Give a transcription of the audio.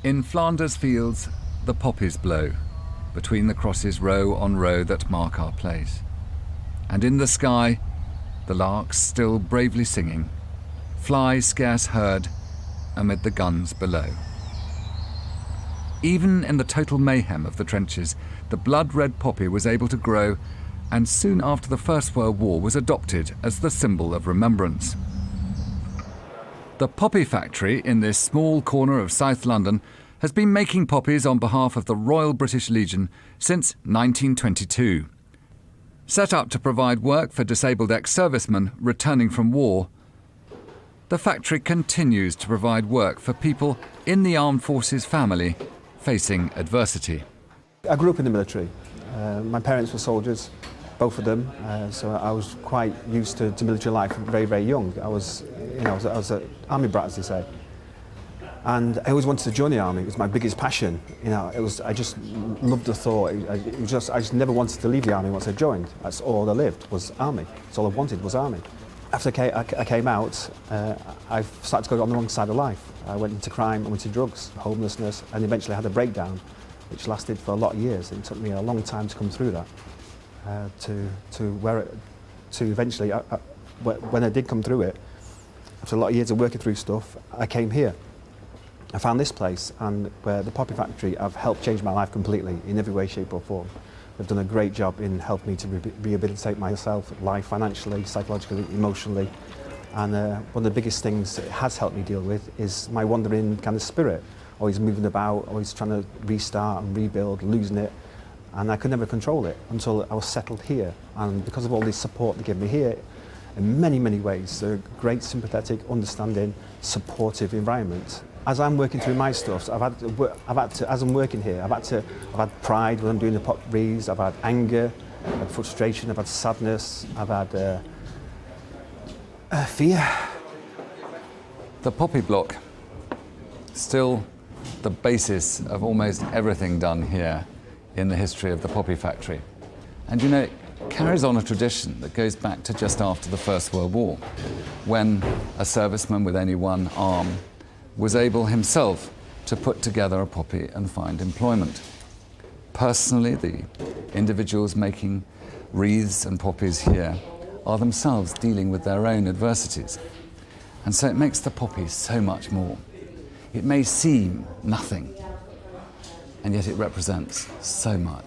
In Flanders fields, the poppies blow, between the crosses row on row that mark our place. And in the sky, the larks still bravely singing, flies scarce heard amid the guns below. Even in the total mayhem of the trenches, the blood-red poppy was able to grow, and soon after the First World War was adopted as the symbol of remembrance. The poppy factory in this small corner of South London has been making poppies on behalf of the Royal British Legion since 1922. Set up to provide work for disabled ex-servicemen returning from war, the factory continues to provide work for people in the armed forces family facing adversity. I grew up in the military. My parents were soldiers, both of them, so I was quite used to military life very, very young. I was an army brat, as they say. And I always wanted to join the army. It was my biggest passion. I just loved the thought. I just never wanted to leave the army once I joined. That's all I lived, was army. That's all I wanted, was army. After I came out, I started to go on the wrong side of life. I went into crime, I went into drugs, homelessness, and eventually had a breakdown, which lasted for a lot of years. It took me a long time to come through that, to eventually, when I did come through it, after a lot of years of working through stuff, I came here. I found this place, and where the Poppy Factory have helped change my life completely in every way, shape or form. They've done a great job in helping me to rehabilitate myself, life financially, psychologically, emotionally. And one of the biggest things it has helped me deal with is my wandering kind of spirit. Always moving about, always trying to restart and rebuild, losing it. And I could never control it until I was settled here. And because of all this support they give me here, in many, many ways, they're a great, sympathetic, understanding, supportive environment. As I'm working through my stuff, as I'm working here, I've had pride when I'm doing the potteries, I've had anger, I've had frustration, I've had sadness, I've had fear. The poppy block, still the basis of almost everything done here in the history of the Poppy Factory. And you know, it carries on a tradition that goes back to just after the First World War, when a serviceman with only one arm was able himself to put together a poppy and find employment. Personally, the individuals making wreaths and poppies here are themselves dealing with their own adversities. And so it makes the poppy so much more. It may seem nothing, and yet it represents so much.